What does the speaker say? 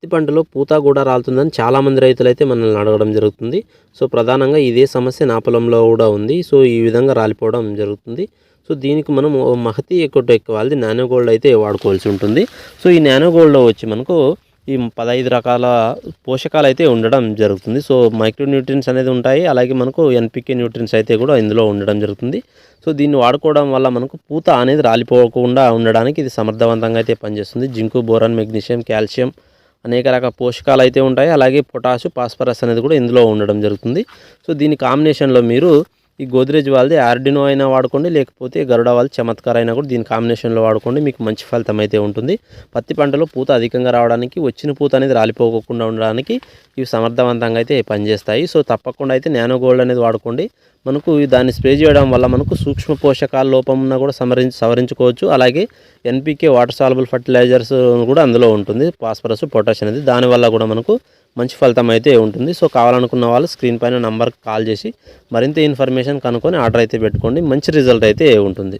పత్తి పంటలో పూత కూడా రాలుతుందని చాలామంది రైతులైతే మనల్ని అడగడం జరుగుతుంది. సో ప్రధానంగా ఇదే సమస్య నా పొలంలో కూడా ఉంది. సో ఈ విధంగా రాలిపోవడం జరుగుతుంది. సో దీనికి మనం మహతి ఎక్కువ వాళ్ళది నానో గోల్డ్ అయితే వాడుకోవాల్సి ఉంటుంది. సో ఈ నానో గోల్డ్లో వచ్చి మనకు ఈ 15 రకాల పోషకాలు అయితే ఉండడం జరుగుతుంది. సో మైక్రో న్యూట్రియన్స్ అనేది ఉంటాయి. అలాగే మనకు ఎన్పికే న్యూట్రియన్స్ అయితే కూడా ఇందులో ఉండడం జరుగుతుంది. సో దీన్ని వాడుకోవడం వల్ల మనకు పూత అనేది రాలిపోకుండా ఉండడానికి ఇది సమర్థవంతంగా అయితే పనిచేస్తుంది. జింకు, బోరాన్, మెగ్నీషియం, కాల్షియం అనేక రకాల పోషకాలు అయితే ఉంటాయి. అలాగే పొటాషు, ఫాస్ఫరస్ అనేది కూడా ఇందులో ఉండడం జరుగుతుంది. సో దీని కాంబినేషన్లో మీరు ఈ గోద్రేజ్ వాళ్ళది ఆర్డినో అయినా వాడుకోండి, లేకపోతే గరుడ వాళ్ళది చమత్కార్ అయినా కూడా దీని కాంబినేషన్లో వాడుకోండి. మీకు మంచి ఫలితం అయితే ఉంటుంది. పత్తి పంటలో పూత అధికంగా రావడానికి, వచ్చిన పూత అనేది రాలిపోకుండా ఉండడానికి ఇవి సమర్థవంతంగా అయితే పనిచేస్తాయి. సో తప్పకుండా అయితే నానో గోల్డ్ అనేది వాడుకోండి. మనకు దాన్ని స్ప్రే చేయడం వల్ల మనకు సూక్ష్మ పోషకాల లోపం ఉన్నా కూడా సవరించుకోవచ్చు. అలాగే ఎన్పికే వాటర్ సాల్యుబుల్ ఫర్టిలైజర్స్ కూడా అందులో ఉంటుంది, ఫాస్ఫరస్, పొటాష్ అనేది. దానివల్ల కూడా మనకు మంచి ఫలితం అయితే ఉంటుంది. సో కావాలనుకున్న వాళ్ళు స్క్రీన్ పైన నంబర్కి కాల్ చేసి మరింత ఇన్ఫర్మేషన్ కనుక్కొని ఆర్డర్ అయితే పెట్టుకోండి. మంచి రిజల్ట్ అయితే ఉంటుంది.